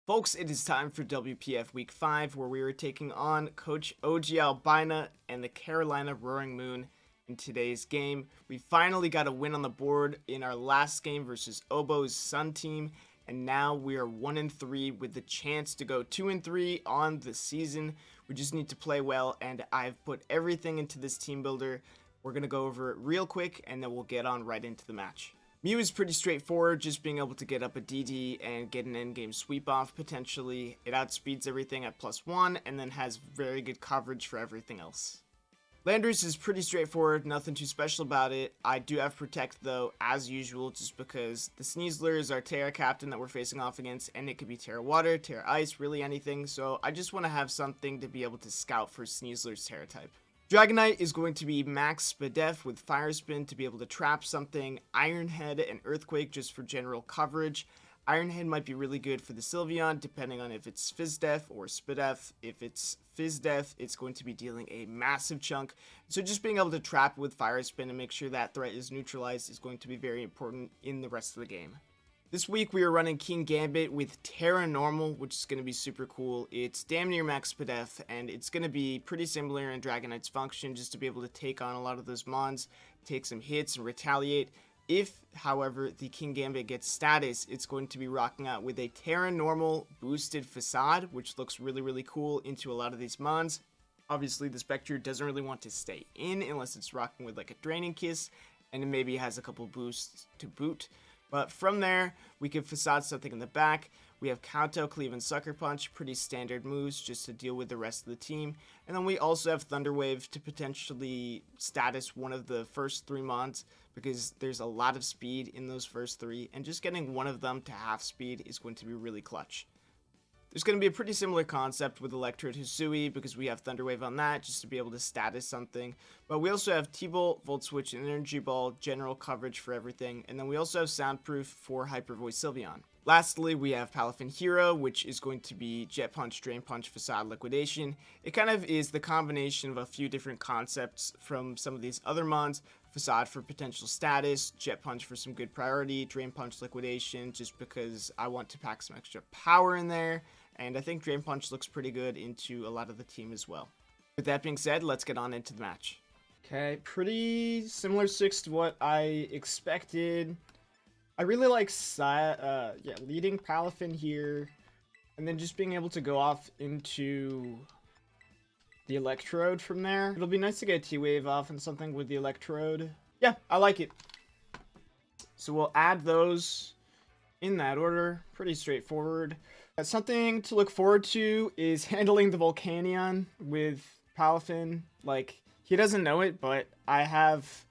Folks, it is time for WPF Week 5, where we are taking on Coach OG Albina and the Carolina Roaring Moon in today's game. We finally got a win on the board in our last game versus Obo's Sun team, and now we are 1-3 with the chance to go 2-3 on the season. We just need to play well, and I've put everything into this team builder. We're going to go over it real quick, and then we'll get on right into the match. Mew is pretty straightforward, just being able to get up a DD and get an endgame sweep off potentially. It outspeeds everything at +1 and then has very good coverage for everything else. Landorus is pretty straightforward, nothing too special about it. I do have Protect though, as usual, just because the Sneasler is our Terra captain that we're facing off against, and it could be Terra Water, Terra Ice, really anything, so I just want to have something to be able to scout for Sneasler's Terra type. Dragonite is going to be max Spadef with Fire Spin to be able to trap something, Iron Head and Earthquake just for general coverage. Iron Head might be really good for the Sylveon depending on if it's Fizdef or Spadef. If it's Fizdef, it's going to be dealing a massive chunk. So just being able to trap with Fire Spin and make sure that threat is neutralized is going to be very important in the rest of the game. This week we are running King Gambit with Terra Normal, which is going to be super cool. It's damn near max Spadef, and it's going to be pretty similar in Dragonite's function, just to be able to take on a lot of those mons, take some hits, and retaliate. If, however, the King Gambit gets status, it's going to be rocking out with a Terra Normal boosted Facade, which looks really cool into a lot of these mons. Obviously, the Spectre doesn't really want to stay in unless it's rocking with like a Draining Kiss, and it maybe has a couple boosts to boot. But from there, we can Facade something in the back. We have Kanto, Cleave, and Sucker Punch, pretty standard moves just to deal with the rest of the team. And then we also have Thunder Wave to potentially status one of the first 3 mons, because there's a lot of speed in those first 3, and just getting one of them to half speed is going to be really clutch. There's going to be a pretty similar concept with Electrode Hisui, because we have Thunder Wave on that, just to be able to status something. But we also have T-Bolt, Volt Switch, and Energy Ball, general coverage for everything. And then we also have Soundproof for Hyper Voice Sylveon. Lastly, we have Palafin Hero, which is going to be Jet Punch, Drain Punch, Facade, Liquidation. It kind of is the combination of a few different concepts from some of these other mons. Facade for potential status, Jet Punch for some good priority, Drain Punch, Liquidation, just because I want to pack some extra power in there. And I think Drain Punch looks pretty good into a lot of the team as well. With that being said, let's get on into the match. Okay, pretty similar 6 to what I expected. I really like leading Palafin here, and then just being able to go off into the Electrode from there. It'll be nice to get a T-Wave off and something with the Electrode. Yeah, I like it. So we'll add those in that order. Pretty straightforward. Something to look forward to is handling the Volcanion with Palafin. Like, he doesn't know it, but I have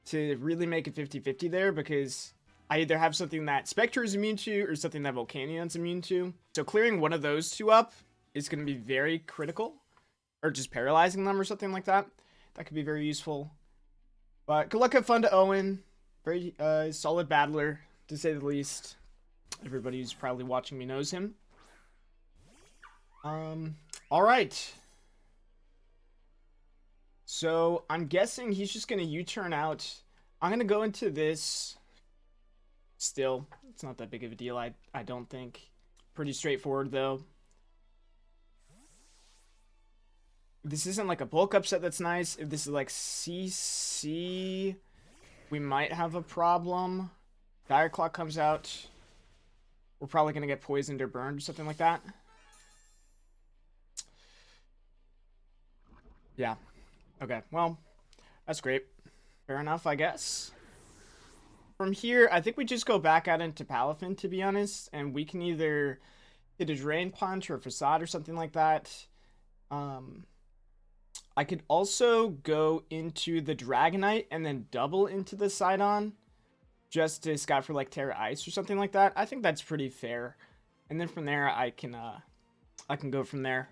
to really make it 50-50 there, because I either have something that Spectre is immune to or something that Volcanion's immune to. So clearing one of those 2 up is going to be very critical, or just paralyzing them or something like that. That could be very useful. But good luck, have fun to Owen. Very solid battler, to say the least. Everybody who's probably watching me knows him. Alright. So, I'm guessing he's just going to U-turn out. I'm going to go into this. Still, it's not that big of a deal, I don't think. Pretty straightforward, though. This isn't like a bulk upset that's nice. If this is like CC, we might have a problem. Dire Claw comes out. We're probably going to get poisoned or burned or something like that. Yeah. Okay, well, that's great. Fair enough, I guess. From here, I think we just go back out into Palafin, to be honest. And we can either hit a Drain Punch or a Facade or something like that. I could also go into the Dragonite and then double into the Sidon, just to scout for like Terra Ice or something like that. I think that's pretty fair. And then from there, I can go from there.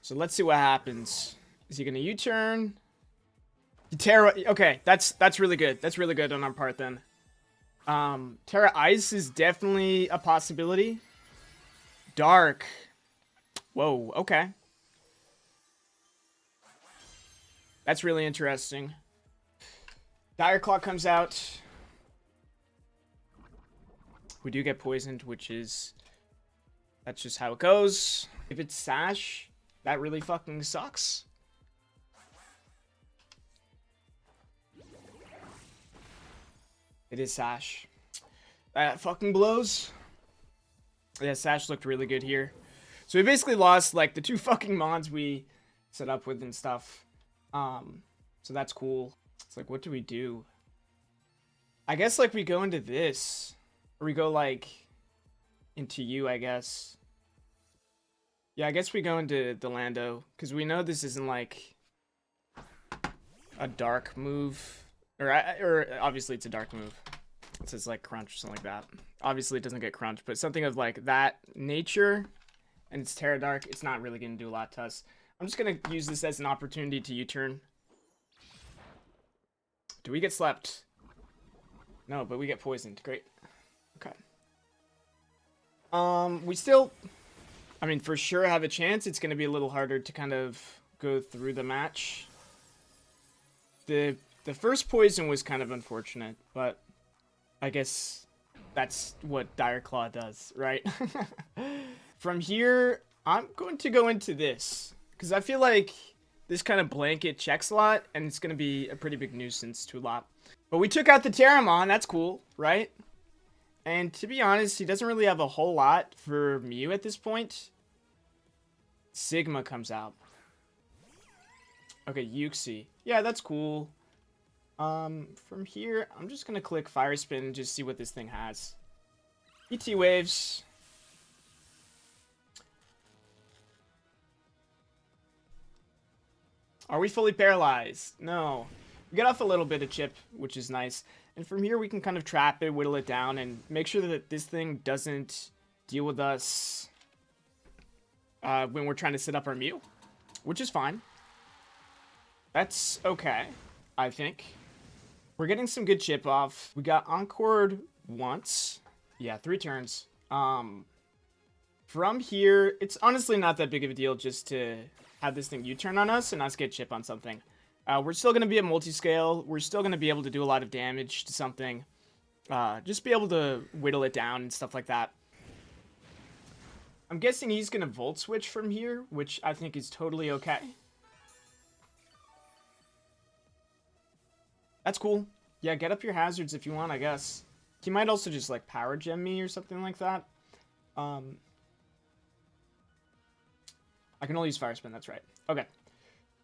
So let's see what happens. Is he gonna U-turn? Terra, okay, that's really good. That's really good on our part then. Terra Ice is definitely a possibility. Dark. Whoa, okay. That's really interesting. Dire Claw comes out. We do get poisoned, which is That's just how it goes. If it's Sash, that really fucking sucks. It is Sash. That fucking blows. Yeah, Sash looked really good here. So we basically lost, like, the 2 fucking mons we set up with and stuff. So that's cool. It's like, what do we do? I guess, like, we go into this. Or we go, like, into you, I guess. Yeah, I guess we go into the Lando. Because we know this isn't, like, a dark move. Or obviously it's a dark move. It says, like, crunch or something like that. Obviously it doesn't get crunch. But something of, like, that nature. And it's Terra Dark. It's not really going to do a lot to us. I'm just going to use this as an opportunity to U-turn. Do we get slept? No, but we get poisoned. Great. Okay. We still, I mean, for sure have a chance. It's going to be a little harder to kind of go through the match. The first poison was kind of unfortunate, but I guess that's what Dire Claw does, right? From here, I'm going to go into this, because I feel like this kind of blanket checks a lot, and it's going to be a pretty big nuisance to a lot. But we took out the Terramon, that's cool, right? And to be honest, he doesn't really have a whole lot for Mew at this point. Sigma comes out. Okay, Uxie. Yeah, that's cool. From here, I'm just going to click Fire Spin and just see what this thing has. ET Waves. Are we fully paralyzed? No. We get off a little bit of chip, which is nice. And from here, we can kind of trap it, whittle it down, and make sure that this thing doesn't deal with us when we're trying to set up our Mew, which is fine. That's okay, I think. We're getting some good chip off. We got encored once. Yeah, 3 turns. From here, it's honestly not that big of a deal just to have this thing U-turn on us and us get chip on something. We're still going to be at multi-scale. We're still going to be able to do a lot of damage to something. Just be able to whittle it down and stuff like that. I'm guessing he's going to Volt Switch from here, which I think is totally okay. That's cool. Yeah, get up your hazards if you want, I guess. He might also just, like, Power Gem me or something like that. I can only use Fire Spin, that's right. Okay.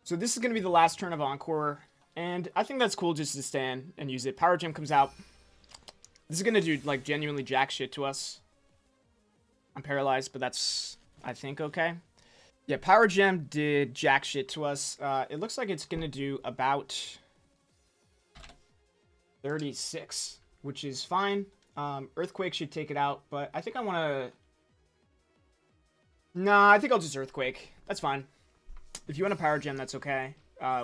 So this is going to be the last turn of Encore, and I think that's cool just to stand and use it. Power Gem comes out. This is going to do, like, genuinely jack shit to us. I'm paralyzed, but that's, I think, okay. Yeah, Power Gem did jack shit to us. It looks like it's going to do about 36, which is fine. Earthquake should take it out, but I think I want to... Nah, I think I'll just Earthquake. That's fine. If you want a Power Gem, that's okay.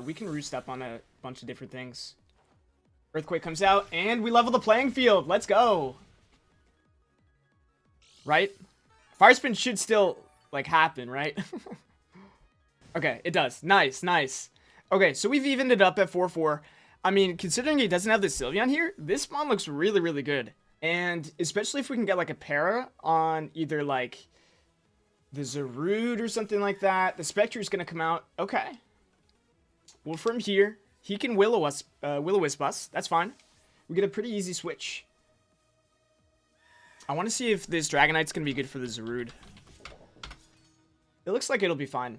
We can roost up on a bunch of different things. Earthquake comes out, and we level the playing field. Let's go. Right? Fire Spin should still, like, happen, right? Okay, it does. Nice, nice. Okay, so we've evened it up at 4-4. I mean, considering he doesn't have the Sylveon here, this spawn looks really, really good. And especially if we can get, like, a para on either, like, the Zarude or something like that. The Spectre is going to come out. Okay. Well, from here, he can Will-O-Wisp us. That's fine. We get a pretty easy switch. I want to see if this Dragonite's going to be good for the Zarude. It looks like it'll be fine.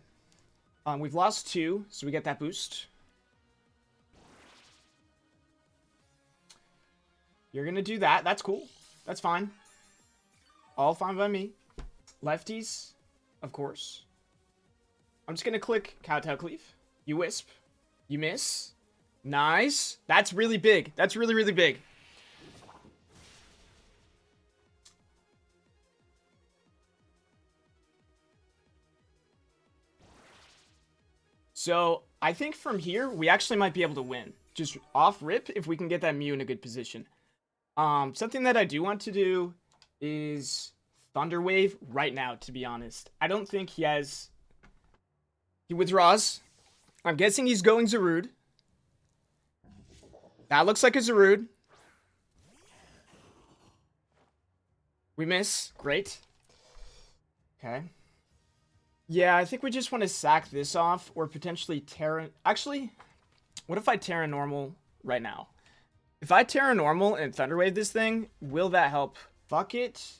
We've lost 2, so we get that boost. You're going to do that. That's cool. That's fine. All fine by me. Lefties, of course. I'm just going to click Kowtow Cleave. You Wisp. You miss. Nice. That's really big. That's really, really big. So, I think from here, we actually might be able to win. Just off rip if we can get that Mew in a good position. Something that I do want to do is Thunder Wave right now, to be honest. I don't think he has... He withdraws. I'm guessing he's going Zarude. That looks like a Zarude. We miss. Great. Okay. Yeah, I think we just want to sack this off or potentially Terra... Actually, what if I Terra Normal right now? If I Terra Normal and Thunderwave this thing, will that help? Fuck it.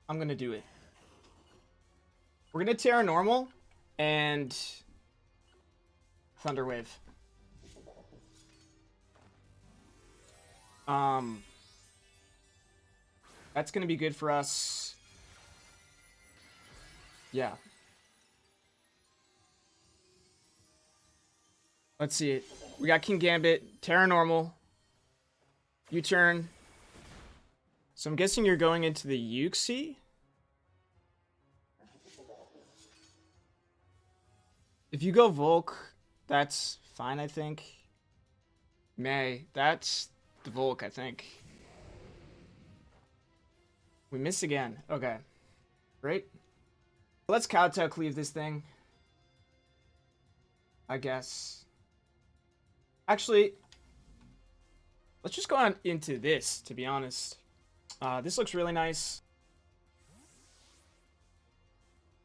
I'm going to do it. We're going to Terra Normal and Thunderwave. That's going to be good for us. Yeah. Let's see it. We got King Gambit, Terra Normal, U-turn. So I'm guessing you're going into the Uxie? If you go Volk, that's fine, I think. May, that's the Volk, I think. We miss again. Okay. Great. Let's Kowtow cleave this thing. I guess. Actually, let's just go on into this, to be honest. This looks really nice.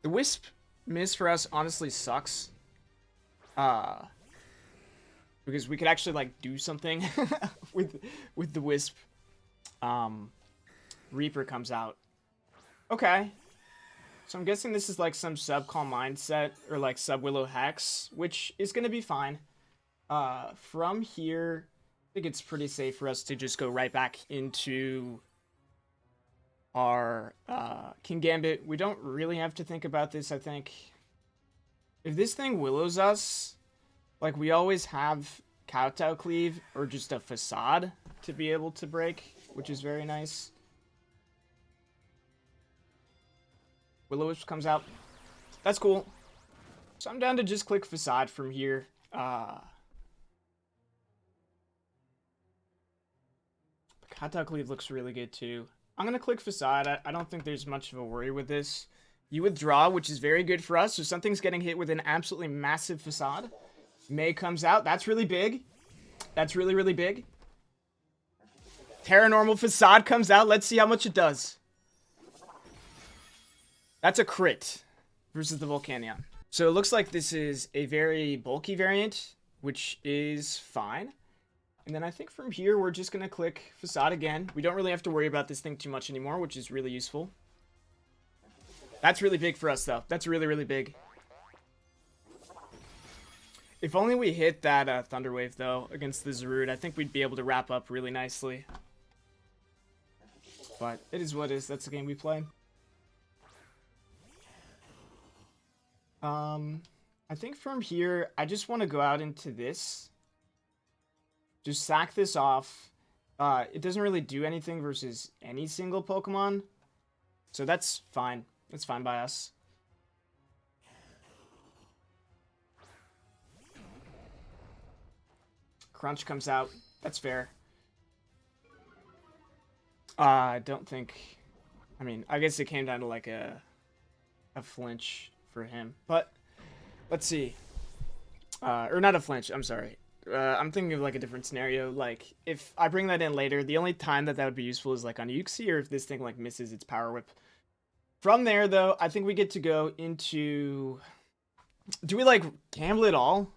The Wisp miss for us honestly sucks. Because we could actually, like, do something with the Wisp. Reaper comes out. Okay. So I'm guessing this is like some sub-call mindset or like sub-Willow Hex, which is going to be fine. From here, I think it's pretty safe for us to just go right back into our King Gambit. We don't really have to think about this, I think. If this thing Willows us, like we always have Kowtow Cleave or just a Facade to be able to break, which is very nice. Will-O-Wisp comes out. That's cool. So I'm down to just click Facade from here. Kowtow Cleave looks really good too. I'm going to click Facade. I don't think there's much of a worry with this. You withdraw, which is very good for us. So something's getting hit with an absolutely massive Facade. May comes out. That's really big. That's really, really big. Terra Normal Facade comes out. Let's see how much it does. That's a crit versus the Volcanion. So it looks like this is a very bulky variant, which is fine. And then I think from here, we're just going to click Facade again. We don't really have to worry about this thing too much anymore, which is really useful. That's really big for us, though. That's really, really big. If only we hit that Thunder Wave, though, against the Zarude, I think we'd be able to wrap up really nicely. But it is what it is. That's the game we play. I think from here, I just want to go out into this. Just sack this off. It doesn't really do anything versus any single Pokemon. So that's fine. That's fine by us. Crunch comes out. That's fair. I don't think... I mean, I guess it came down to like a flinch for him. But let's see. Or not a flinch, I'm sorry. I'm thinking of like a different scenario. Like if I bring that in later, the only time that would be useful is like on Uxie or if this thing like misses its Power Whip. From there though, I think we get to go into... Do we like gamble it all?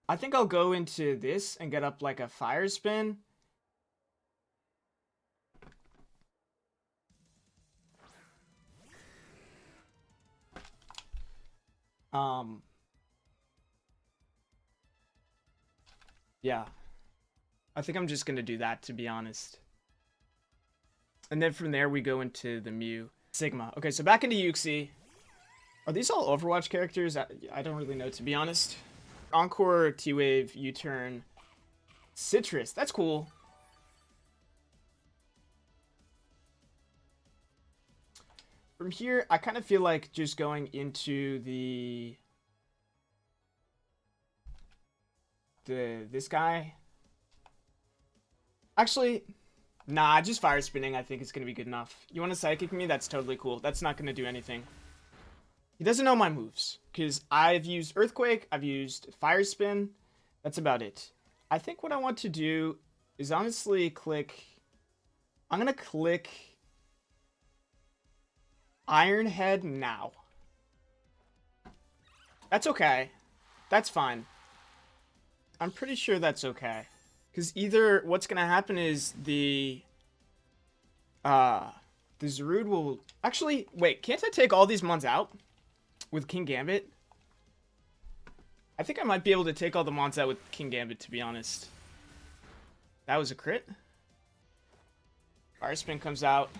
I think I'll go into this and get up like a Fire Spin. Yeah. I think I'm just going to do that, to be honest. And then from there, we go into the Mew. Sigma. Okay, so back into Uxie. Are these all Overwatch characters? I don't really know, to be honest. Encore, T-Wave, U-Turn, Citrus. That's cool. From here, I kind of feel like just going into this guy. Actually, nah, just Fire Spinning I think is going to be good enough. You want to Psychic me? That's totally cool. That's not going to do anything. He doesn't know my moves, because I've used Earthquake, I've used Fire Spin. That's about it. I think what I want to do is honestly click... I'm going to click Iron Head now. That's okay. That's fine. I'm pretty sure that's okay. Because either what's going to happen is the Zarude will... Actually, wait, can't I take all these mons out with King Gambit? I think I might be able to take all the mons out with King Gambit, to be honest. That was a crit. Fire Spin comes out.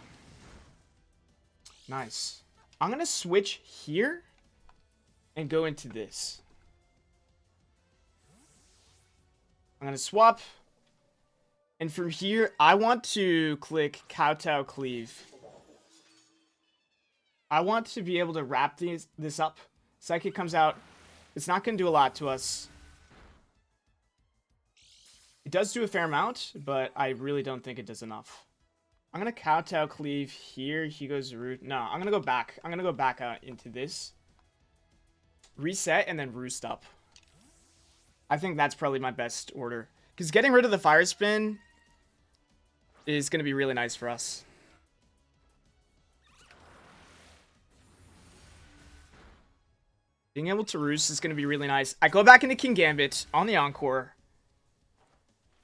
Nice. I'm going to switch here and go into this. I'm going to swap. And from here, I want to click Kowtow Cleave. I want to be able to wrap this up. Psychic comes out. It's not going to do a lot to us. It does do a fair amount, but I really don't think it does enough. I'm going to Kowtow Cleave here. He goes root. No, I'm going to go back. I'm going to go back out into this. Reset and then roost up. I think that's probably my best order. Because getting rid of the Fire Spin is going to be really nice for us. Being able to roost is going to be really nice. I go back into King Gambit on the Encore.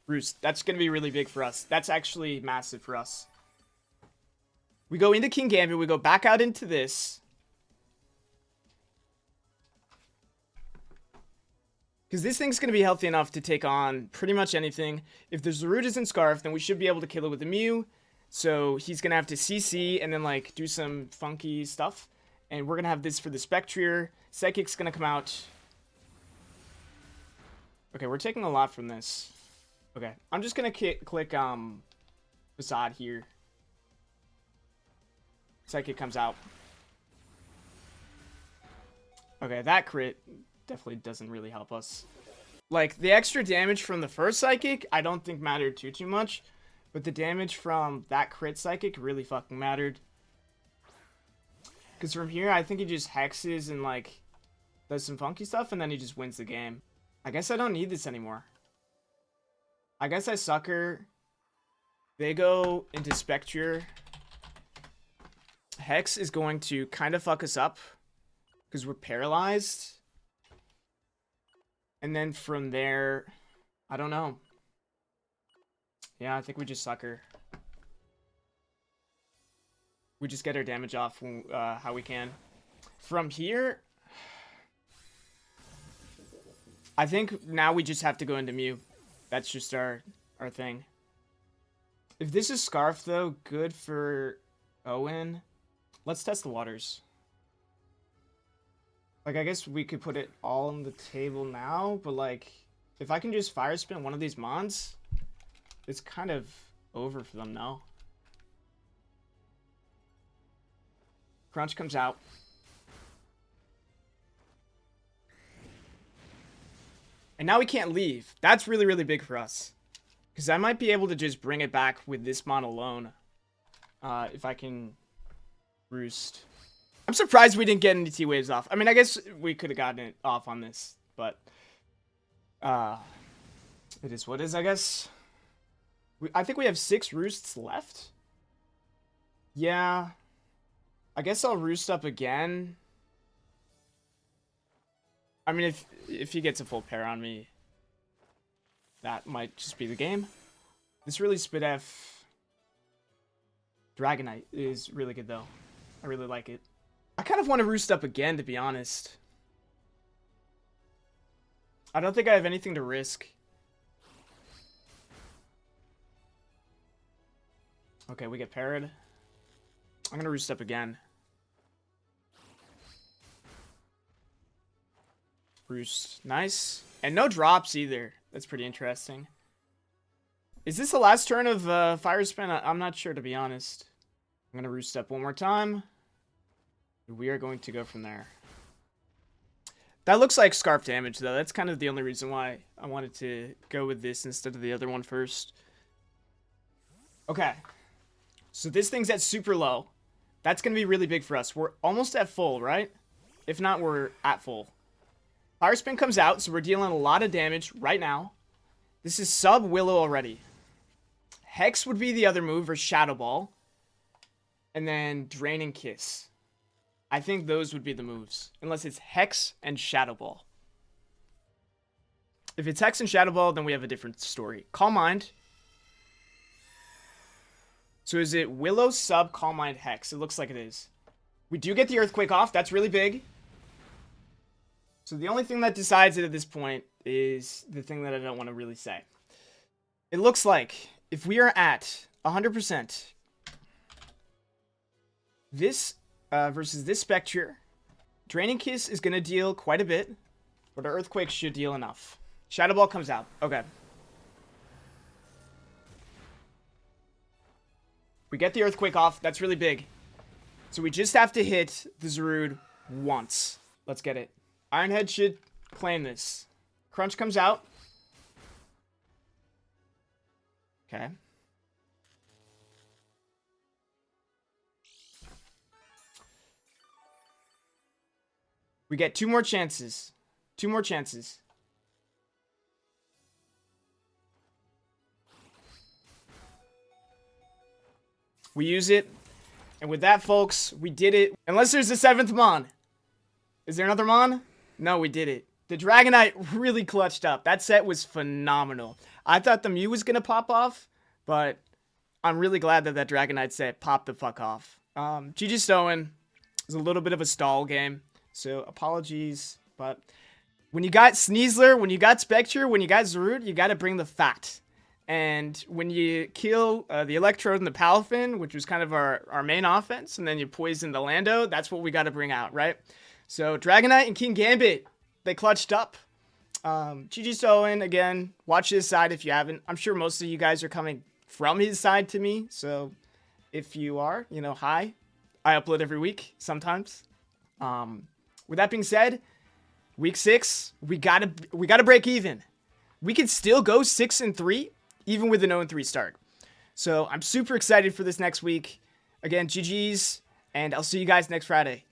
Roost. That's going to be really big for us. That's actually massive for us. We go into King Gambit. We go back out into this. Because this thing's going to be healthy enough to take on pretty much anything. If the Zarude isn't Scarf, then we should be able to kill it with a Mew. So he's going to have to CC and then like do some funky stuff. And we're going to have this for the Spectrier. Psychic's going to come out. Okay, we're taking a lot from this. Okay, I'm just going to click Facade here. Psychic comes out. Okay, that crit definitely doesn't really help us. Like, the extra damage from the first Psychic, I don't think mattered too much. But the damage from that crit Psychic really fucking mattered. Because from here, I think he just hexes and, like, does some funky stuff, and then he just wins the game. I guess I don't need this anymore. I guess I sucker. They go into Spectrier. Hex is going to kind of fuck us up because we're paralyzed. And then from there, I don't know. Yeah, I think we just sucker. We just get our damage off how we can. From here, I think now we just have to go into Mew. That's just our thing. If this is Scarf, though, good for Owen. Let's test the waters. Like, I guess we could put it all on the table now, but, like, if I can just Fire Spin one of these Mons, it's kind of over for them now. Crunch comes out. And now we can't leave. That's really, really big for us. Because I might be able to just bring it back with this Mon alone. If I can roost. I'm surprised we didn't get any T-Waves off. I mean, I guess we could have gotten it off on this. But it is what it is, I guess. I think we have 6 roosts left. Yeah. I guess I'll roost up again. I mean, if he gets a full pair on me, that might just be the game. This really spit F Dragonite is really good, though. I really like it. I kind of want to roost up again, to be honest. I don't think I have anything to risk. Okay, we get parried. I'm going to roost up again. Roost. Nice. And no drops either. That's pretty interesting. Is this the last turn of Fire Spin? I'm not sure, to be honest. I'm going to roost up one more time. We are going to go from there. That looks like Scarf damage, though. That's kind of the only reason why I wanted to go with this instead of the other one first. Okay. So this thing's at super low. That's going to be really big for us. We're almost at full, right? If not, we're at full. Fire Spin comes out, so we're dealing a lot of damage right now. This is sub Willow already. Hex would be the other move, or Shadow Ball. And then Drain and Kiss. I think those would be the moves. Unless it's Hex and Shadow Ball. If it's Hex and Shadow Ball, then we have a different story. Calm Mind. So is it Willow, Sub, Calm Mind, Hex? It looks like it is. We do get the Earthquake off. That's really big. So the only thing that decides it at this point is the thing that I don't want to really say. It looks like if we are at 100%, this versus this Spectre, Draining Kiss is going to deal quite a bit, but our Earthquake should deal enough. Shadow Ball comes out. Okay. We get the Earthquake off. That's really big. So we just have to hit the Zarude once. Let's get it. Ironhead should claim this. Crunch comes out. Okay. We get 2 more chances. 2 more chances. We use it. And with that, folks, we did it. Unless there's a 7th Mon. Is there another Mon? No, we did it. The Dragonite really clutched up. That set was phenomenal. I thought the Mew was going to pop off, but I'm really glad that that Dragonite set popped the fuck off. GG Stowen. It was a little bit of a stall game, so apologies. But when you got Sneasler, when you got Spectre, when you got Zarude, you got to bring the fat. And when you kill the Electrode and the Palafin, which was kind of our main offense, and then you poison the Lando, that's what we got to bring out, right? So Dragonite and King Gambit, they clutched up. GG Stowen, again, watch his side if you haven't. I'm sure most of you guys are coming from his side to me, so if you are, you know, hi. I upload every week, sometimes. With that being said, week 6, we gotta break even. We could still go 6-3, even with an 0-3 start. So I'm super excited for this next week. Again, GG's, and I'll see you guys next Friday.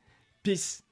Peace.